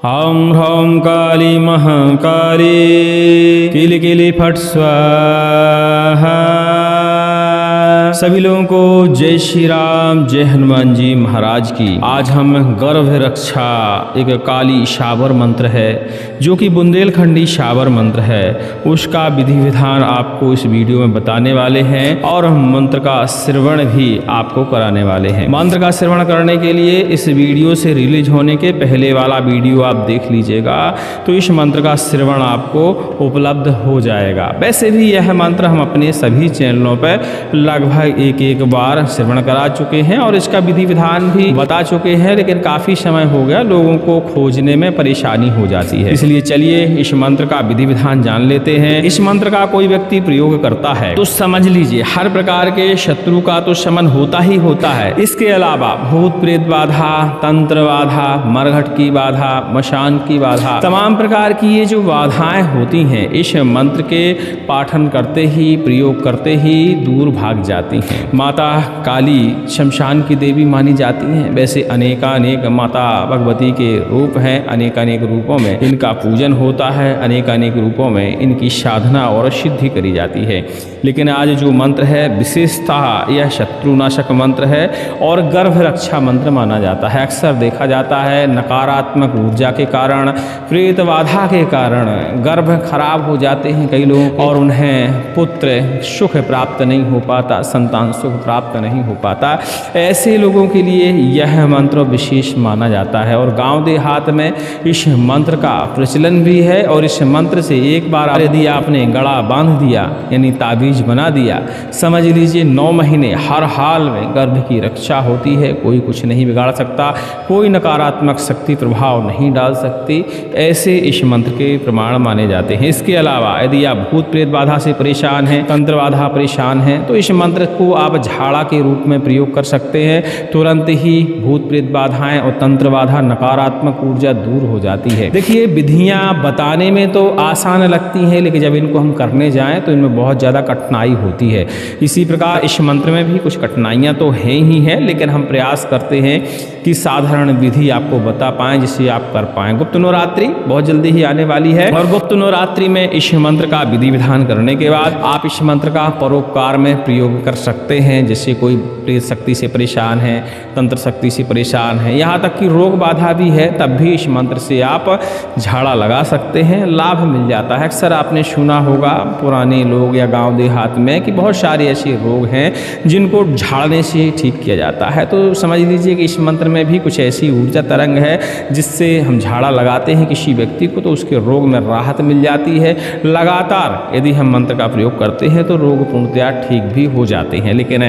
ॐ ह्रौं काली महाकाली किली किली फट स्वाहा। सभी लोगों को जय श्री राम, जय हनुमान जी महाराज की। आज हम गर्भ रक्षा एक काली शाबर मंत्र है जो कि बुंदेलखंडी शाबर मंत्र है, उसका विधि विधान आपको इस वीडियो में बताने वाले हैं और हम मंत्र का श्रवण भी आपको कराने वाले हैं। मंत्र का श्रवण करने के लिए इस वीडियो से रिलीज होने के पहले वाला वीडियो आप देख लीजिएगा, तो इस मंत्र का श्रवण आपको उपलब्ध हो जाएगा। वैसे भी यह मंत्र हम अपने सभी चैनलों पर लगभग एक बार श्रवण करा चुके हैं और इसका विधि विधान भी बता चुके हैं, लेकिन काफी समय हो गया, लोगों को खोजने में परेशानी हो जाती है। इसलिए चलिए इस मंत्र का विधि विधान जान लेते हैं। इस मंत्र का कोई व्यक्ति प्रयोग करता है तो समझ लीजिए हर प्रकार के शत्रु का तो शमन होता ही होता है। इसके अलावा भूत प्रेत बाधा, तंत्र बाधा, मरघट की बाधा, मशान की बाधा, तमाम प्रकार की ये जो बाधाएं होती हैं इस मंत्र के पाठन करते ही, प्रयोग करते ही दूर भाग जाती हैं। माता काली शमशान की देवी मानी जाती हैं। वैसे अनेकानेक माता भगवती के रूप हैं, अनेकानेक रूपों में इनका पूजन होता है, अनेकानेक रूपों में इनकी साधना और सिद्धि करी जाती है। लेकिन आज जो मंत्र है विशेषतः यह शत्रुनाशक मंत्र है और गर्भ रक्षा मंत्र माना जाता है। अक्सर देखा जाता है नकारात्मक ऊर्जा के कारण, प्रेत बाधा के कारण गर्भ खराब हो जाते हैं कई लोग और उन्हें पुत्र सुख प्राप्त नहीं हो पाता, संतान सुख प्राप्त नहीं हो पाता। ऐसे लोगों के लिए यह मंत्र विशेष माना जाता है और गांव देहात में इस मंत्र का प्रचलन भी है। और इस मंत्र से एक बार यदि आपने गला बांध दिया यानी ताबीज बना दिया, समझ लीजिए 9 महीने हर हाल में गर्भ की रक्षा होती है। कोई कुछ नहीं बिगाड़ सकता, कोई नकारात्मक शक्ति प्रभाव नहीं डाल सकती। ऐसे इस मंत्र के प्रमाण माने जाते हैं। इसके अलावा यदि आप भूत प्रेत बाधा से परेशान हैं, तंत्र बाधा परेशान हैं, तो इस मंत्र को आप झाड़ा के रूप में प्रयोग कर सकते हैं। तुरंत ही भूत प्रेत बाधाएं और तंत्र बाधा, नकारात्मक ऊर्जा दूर हो जाती है। देखिए विधियां बताने में तो आसान लगती हैं, लेकिन जब इनको हम करने जाएं तो इनमें बहुत ज़्यादा कठिनाई होती है। इसी प्रकार इस मंत्र में भी कुछ कठिनाइयाँ तो हैं ही हैं, लेकिन हम प्रयास करते हैं कि साधारण विधि आपको बता पाएं जिससे आप कर पाएं। गुप्त नवरात्रि बहुत जल्दी ही आने वाली है और गुप्त नवरात्रि में इस मंत्र का विधि विधान करने के बाद आप इस मंत्र का परोपकार में प्रयोग कर सकते हैं। जैसे कोई प्रेत शक्ति से परेशान है, तंत्र शक्ति से परेशान है, यहाँ तक कि रोग बाधा भी है, तब भी इस मंत्र से आप झाड़ा लगा सकते हैं, लाभ मिल जाता है। अक्सर आपने सुना होगा पुराने लोग या गांव देहात में कि बहुत सारे ऐसे रोग हैं जिनको झाड़ने से ठीक किया जाता है। तो समझ लीजिए कि इस मंत्र में भी कुछ ऐसी ऊर्जा तरंग है जिससे हम झाड़ा लगाते हैं किसी व्यक्ति को तो उसके रोग में राहत मिल जाती है। लगातार यदि हम मंत्र का प्रयोग करते हैं तो रोग पूर्णतया ठीक भी हो जाते हैं। लेकिन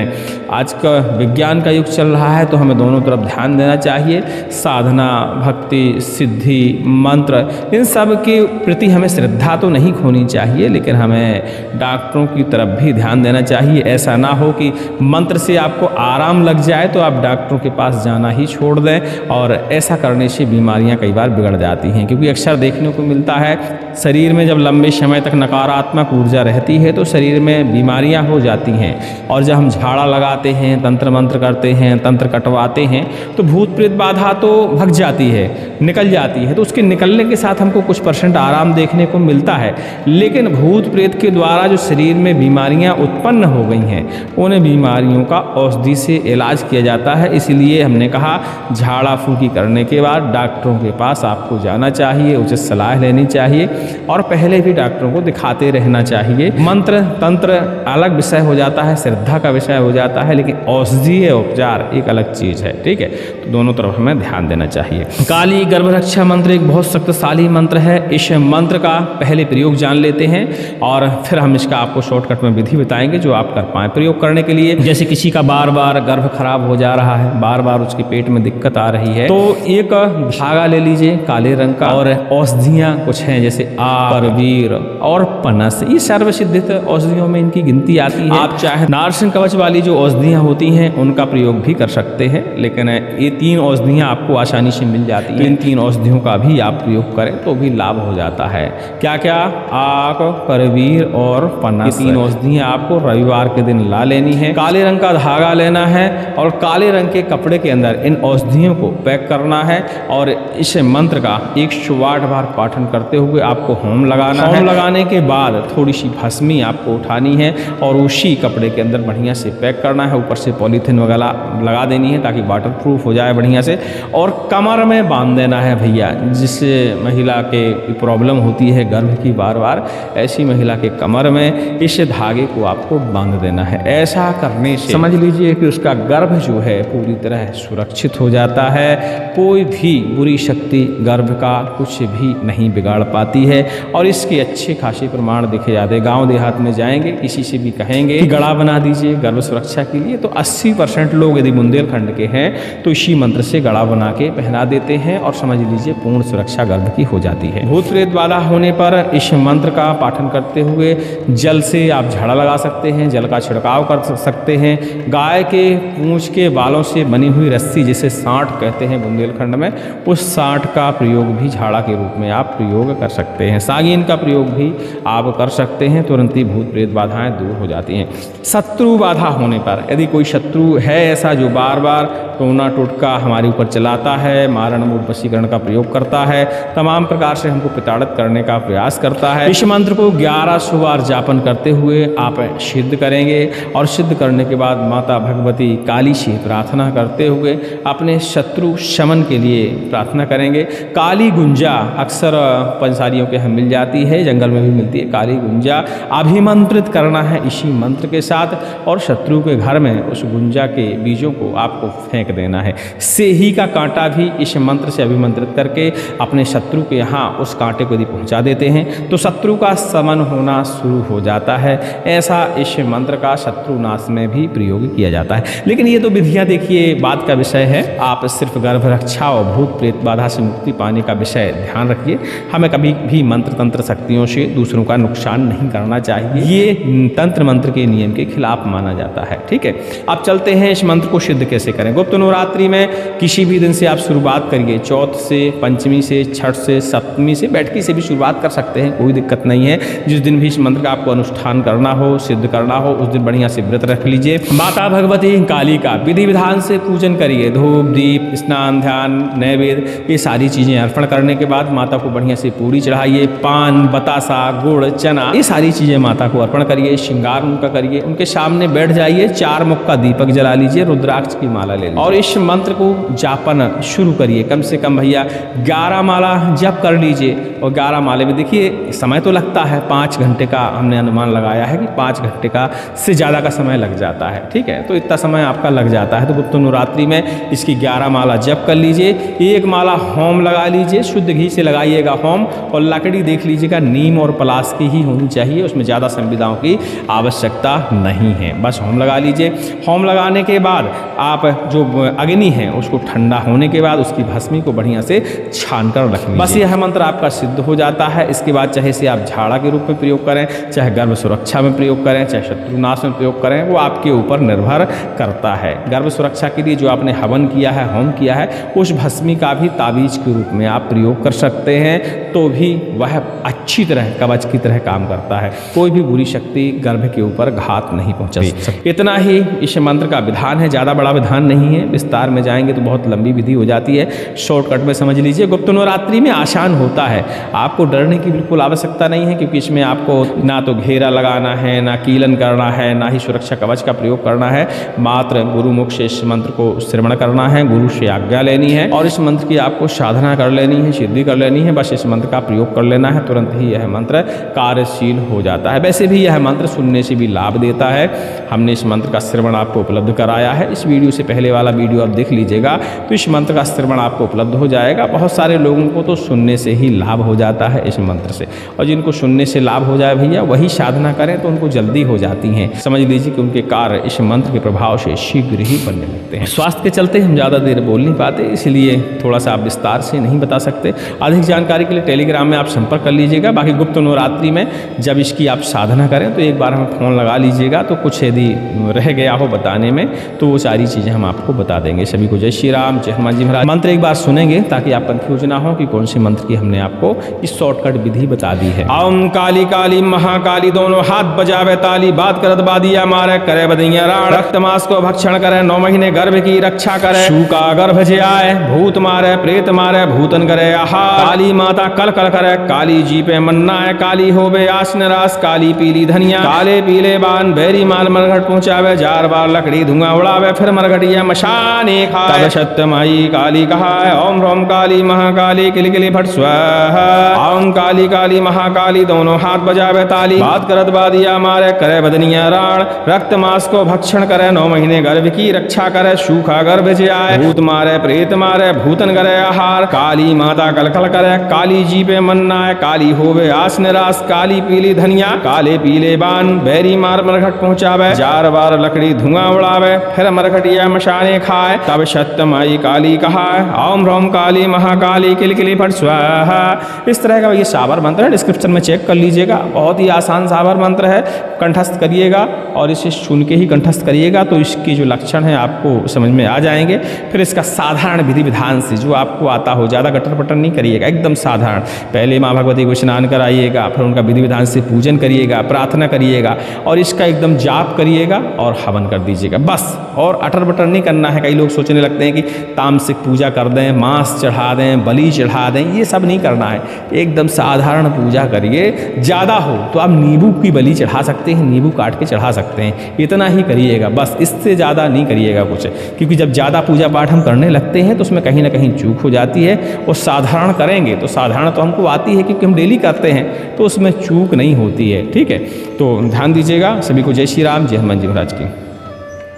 आज का विज्ञान का युग चल रहा है तो हमें दोनों तरफ ध्यान देना चाहिए। साधना, भक्ति, सिद्धि, मंत्र, इन सब के प्रति हमें श्रद्धा तो नहीं खोनी चाहिए, लेकिन हमें डॉक्टरों की तरफ भी ध्यान देना चाहिए। ऐसा ना हो कि मंत्र से आपको आराम लग जाए तो आप डॉक्टरों के पास जाना ही छोड़ दें, और ऐसा करने से बीमारियां कई बार बिगड़ जाती हैं। क्योंकि अक्सर देखने को मिलता है शरीर में जब लंबे समय तक नकारात्मक ऊर्जा रहती है तो शरीर में बीमारियां हो जाती हैं, और जब हम झाड़ा लगाते हैं, तंत्र मंत्र करते हैं, तंत्र कटवाते हैं तो भूत प्रेत बाधा तो भग जाती है, निकल जाती है। तो उसके निकलने के साथ हमको कुछ % आराम देखने को मिलता है। लेकिन भूत प्रेत के द्वारा जो शरीर में बीमारियां उत्पन्न हो गई हैं उन बीमारियों का औषधि से इलाज किया जाता है। इसलिए हमने कहा झाड़ा फूकी करने के बाद डॉक्टरों के पास आपको जाना चाहिए, उचित सलाह लेनी चाहिए और पहले भी डॉक्टरों को दिखाते रहना चाहिए। मंत्र तंत्र अलग विषय हो जाता है, श्रद्धा का विषय हो जाता है, लेकिन औषधीय उपचार एक अलग चीज है। ठीक है, तो दोनों तरफ हमें ध्यान देना चाहिए। काली गर्भ रक्षा मंत्र एक बहुत शक्तिशाली मंत्र है। इस मंत्र का पहले प्रयोग जान लेते हैं और फिर हम इसका आपको शॉर्टकट में विधि बताएंगे जो आप कर पाएं। प्रयोग करने के लिए जैसे किसी का बार बार गर्भ खराब हो जा रहा है, बार बार उसके पेट में दिक्कत आ रही है, तो एक धागा ले लीजिए काले रंग का और औषधियाँ कुछ हैं जैसे परवीर और पनस, ये सर्वसिद्धित औषधियों में इनकी गिनती आती है। आप चाहे नार आकर्षण कवच वाली जो औषधियाँ होती हैं उनका प्रयोग भी कर सकते हैं, लेकिन ये 3 औषधियाँ आपको आसानी से मिल जाती हैं। इन 3 औषधियों का भी आप प्रयोग करें तो भी लाभ हो जाता है। क्या क्या? आक, करवीर और पनस। 3 औषधियाँ आपको रविवार के दिन ला लेनी है। काले रंग का धागा लेना है और काले रंग के कपड़े के अंदर इन औषधियों को पैक करना है और इस मंत्र का 108 बार पाठन करते हुए आपको होम लगाना है। होम लगाने के बाद थोड़ी सी भस्मी आपको उठानी है और उसी कपड़े के अंदर बढ़िया से पैक करना है। ऊपर से पॉलीथीन वगैरह लगा देनी है ताकि वाटर प्रूफ हो जाए बढ़िया से, और कमर में बांध देना है भैया। जिससे महिला के प्रॉब्लम होती है गर्भ की बार बार, ऐसी महिला के कमर में इस धागे को आपको बांध देना है। ऐसा करने से समझ लीजिए कि उसका गर्भ जो है पूरी तरह सुरक्षित हो जाता है। कोई भी बुरी शक्ति गर्भ का कुछ भी नहीं बिगाड़ पाती है और इसके अच्छे खासे प्रमाण दिखे जाते हैं। गांव देहात में जाएंगे, किसी से भी कहेंगे कि गड़ा बना दीजिए गर्भ सुरक्षा के लिए, तो 80% लोग यदि बुंदेलखंड के हैं तो इसी मंत्र से गड़ा बना के पहना देते हैं और समझ लीजिए पूर्ण सुरक्षा गर्भ की हो जाती है। भूत प्रेत बाधा होने पर इस मंत्र का पाठन करते हुए जल से आप झाड़ा लगा सकते हैं, जल का छिड़काव कर सकते हैं। गाय के पूंछ के बालों से बनी हुई रस्सी, जिसे सांठ कहते हैं बुंदेलखंड में, उस सांठ का प्रयोग भी झाड़ा के रूप में आप प्रयोग कर सकते हैं। सागीन का प्रयोग भी आप कर सकते हैं, तुरंत ही भूत प्रेत बाधाएं दूर हो जाती हैं। शत्रु बाधा होने पर यदि कोई शत्रु है ऐसा जो बार बार टोना टोटका हमारे ऊपर चलाता है, मारण मूड वशीकरण का प्रयोग करता है, तमाम प्रकार से हमको प्रताड़ित करने का प्रयास करता है, इस मंत्र को 1100 बार जापन करते हुए आप सिद्ध करेंगे और सिद्ध करने के बाद माता भगवती काली से प्रार्थना करते हुए अपने शत्रु शमन के लिए प्रार्थना करेंगे। काली गुंजा अक्सर पंसारियों के यहाँ मिल जाती है, जंगल में भी मिलती है। काली गुंजा अभिमंत्रित करना है इसी मंत्र के साथ और शत्रु के घर में उस गुंजा के बीजों को आपको फेंक देना है। सेही का कांटा भी इस मंत्र से अभिमंत्रित करके अपने शत्रु के यहाँ उस कांटे को यदि पहुँचा देते हैं तो शत्रु का समन होना शुरू हो जाता है। ऐसा इस मंत्र का शत्रुनाश में भी प्रयोग किया जाता है। लेकिन ये तो विधियाँ देखिए बात का विषय है, आप सिर्फ गर्भ रक्षा और भूत प्रेत बाधा से मुक्ति पाने का विषय ध्यान रखिए। हमें कभी भी मंत्र तंत्र शक्तियों से दूसरों का नुकसान नहीं करना चाहिए, ये तंत्र मंत्र के नियम के खिलाफ माना जाता है। ठीक है, अब चलते हैं इस मंत्र को सिद्ध कैसे करें। गुप्त नवरात्रि में किसी भी दिन से आप शुरुआत करिए, चौथ से, पंचमी से, छठ से, सप्तमी से, बैठकी से भी शुरुआत कर सकते हैं, कोई दिक्कत नहीं है। जिस दिन भी इस मंत्र का आपको अनुष्ठान करना हो, सिद्ध करना हो, उस दिन बढ़िया से व्रत रख लीजिए। माता भगवती काली का विधि विधान से पूजन करिए। धूप, दीप, स्नान, ध्यान, नैवेद्य, ये सारी चीज़ें अर्पण करने के बाद माता को बढ़िया से पूरी चढ़ाइए। पान, बतासा, गुड़, चना, ये सारी चीज़ें माता को अर्पण करिए। श्रृंगार उनका करिए, उनके सामने बैठ जाइए, 4 मुख का दीपक जला लीजिए, रुद्राक्ष की माला ले लीजिए और इस मंत्र को जापन शुरू करिए। कम से कम भैया 11 माला जप कर लीजिए। और 11 माले में देखिए समय तो लगता है, 5 घंटे का हमने अनुमान लगाया है कि 5 घंटे का से ज़्यादा का समय लग जाता है। ठीक है, तो इतना समय आपका लग जाता है। तो गुप्त नवरात्रि में इसकी 11 माला जप कर लीजिए। 1 माला होम लगा लीजिए, शुद्ध घी से लगाइएगा होम, और लकड़ी देख लीजिएगा नीम और पलाश की ही होनी चाहिए, उसमें ज़्यादा संविधाओं की आवश्यकता नहीं है। बस होम लगा लीजिए। होम लगाने के बाद आप जो अग्नि है उसको ठंडा होने के बाद उसकी भस्मी को बढ़िया से छान कर रख लीजिए। बस यह मंत्र आपका सिद्ध हो जाता है। इसके बाद चाहे इसे आप झाड़ा के रूप में प्रयोग करें, चाहे गर्भ सुरक्षा में प्रयोग करें, चाहे शत्रुनाश में प्रयोग करें, वो आपके ऊपर निर्भर करता है। गर्भ सुरक्षा के लिए जो आपने हवन किया है, होम किया है, उस भस्मी का भी ताबीज के रूप में आप प्रयोग कर सकते हैं, तो भी वह अच्छी तरह कवच की तरह काम करता है। कोई भी बुरी शक्ति गर्भ के ऊपर घात नहीं पहुंचा सकती। इतना ही इस मंत्र का विधान है, ज़्यादा बड़ा विधान नहीं है। विस्तार में जाएंगे तो बहुत लंबी विधि हो जाती है, शॉर्टकट में समझ लीजिए। गुप्त नवरात्रि में आसान होता है, आपको डरने की बिल्कुल आवश्यकता नहीं है, क्योंकि इसमें आपको ना तो घेरा लगाना है, ना कीलन करना है, ना ही सुरक्षा कवच का प्रयोग करना है। मात्र गुरुमुख से इस मंत्र को श्रवण करना है, गुरु से आज्ञा लेनी है और इस मंत्र की आपको साधना कर लेनी है, सिद्धि कर लेनी है। बस इस मंत्र का प्रयोग कर लेना है, तुरंत ही यह मंत्र कार्यशील हो जाता है। वैसे भी यह मंत्र सुनने से भी लाभ देता है। हमने इस मंत्र का श्रवण आपको उपलब्ध कराया है, इस वीडियो से पहले वाला वीडियो आप देख लीजिएगा तो इस मंत्र का श्रवण आपको उपलब्ध हो जाएगा। बहुत सारे लोगों को तो सुनने से ही लाभ हो जाता है इस मंत्र से, और जिनको सुनने से लाभ हो जाए भैया वही साधना करें तो उनको जल्दी हो जाती हैं। समझ लीजिए कि उनके कार्य इस मंत्र के प्रभाव से शीघ्र ही बनने लगते हैं। स्वास्थ्य के चलते हम ज़्यादा देर बोल नहीं पाते, इसलिए थोड़ा सा आप विस्तार से नहीं बता सकते। अधिक जानकारी के लिए टेलीग्राम में आप संपर्क कर लीजिएगा। बाकी गुप्त नवरात्रि में जब इसकी आप साधना करें तो एक बार हमें फ़ोन लगा लीजिएगा, तो तो कुछ यदि रह गया हो बताने में तो वो सारी चीज़ें हम आपको बता देंगे। सभी को जय श्री राम, जय हनुमान जी महाराज। मंत्र एक बार सुनेंगे ताकि आप कंफ्यूज ना हो कि कौन सी मंत्र की हमने आपको इस शॉर्टकट विधि बता दी है। ओम काली काली महाकाली दोनों हाथ बजावे ताली, बात करत बादिया मारे करे बदिया राण, रक्त मांस को भक्षण करे 9 महीने गर्भ की रक्षा करे, शूका गर्भ जे आए भूत मारे प्रेत मारे भूतन करे आहार, काली माता कल कल करे काली जी पे मन्ना है, काली होवे आसन रास काली पीली धनिया, काले पीले बान बैरी माल मरघट पहुंचावे, जार बार लकड़ी धुआं उड़ावे, फिर मरघटिया मशाने खाए, तब सत्यमाई काली कहाय ओम ह्रौम काली महाकाली किल किली फट स्वाहा। ओम काली काली महाकाली दोनों हाथ बजावे ताली, बात करत बादिया मारे करे बदनिया राण, रक्त मांस को भक्षण करे 9 महीने गर्भ की रक्षा करे, सूखा गर्भ जे आए भूत मारे प्रेत मारे भूतन करे आहार, काली माता कलकल करे काली जी पे मन्ना है, काली होवे आस निरास काली पीली धनिया, काले पीले बान बैरी मार मरघट पहुंचावे, जार बार लकड़ी धुआं उड़ावे, फिर मरघटिया मशाने खाए, तब सत्यमाई काली कहाय ओम ह्रौम काली महाकाली किल किली फट स्वाहा। इस तरह का ये सावर मंत्र है, डिस्क्रिप्शन में चेक कर लीजिएगा। बहुत ही आसान सावर मंत्र है, कंठस्थ करिएगा और इसे सुन के ही कंठस्थ करिएगा तो इसके जो लक्षण हैं आपको समझ में आ जाएंगे। फिर इसका साधारण विधि विधान से जो आपको आता हो, ज़्यादा गटर पटर नहीं करिएगा, एकदम साधारण। पहले माँ भगवती को स्नान कराइएगा, फिर उनका विधि विधान से पूजन करिएगा, प्रार्थना करिएगा और इसका एकदम जाप करिएगा और हवन कर दीजिएगा बस। और अटर बटर नहीं करना है। कई लोग सोचने लगते हैं कि तामसिक पूजा कर दें, मांस चढ़ा दें, बलि चढ़ा दें, ये सब नहीं करना है। एकदम साधारण पूजा करिए। ज़्यादा हो तो आप नींबू की बलि चढ़ा सकते हैं, नींबू काट के चढ़ा सकते हैं, इतना ही करिएगा बस, इससे ज़्यादा नहीं करिएगा कुछ। क्योंकि जब ज़्यादा पूजा पाठ हम करने लगते हैं तो उसमें कहीं ना कहीं चूक हो जाती है। और साधारण करेंगे तो साधारण तो हमको आती है क्योंकि हम डेली करते हैं, तो उसमें चूक नहीं होती है। ठीक है, तो ध्यान दीजिएगा। सभी को जय श्री राम, जय हनुमान जी महाराज की।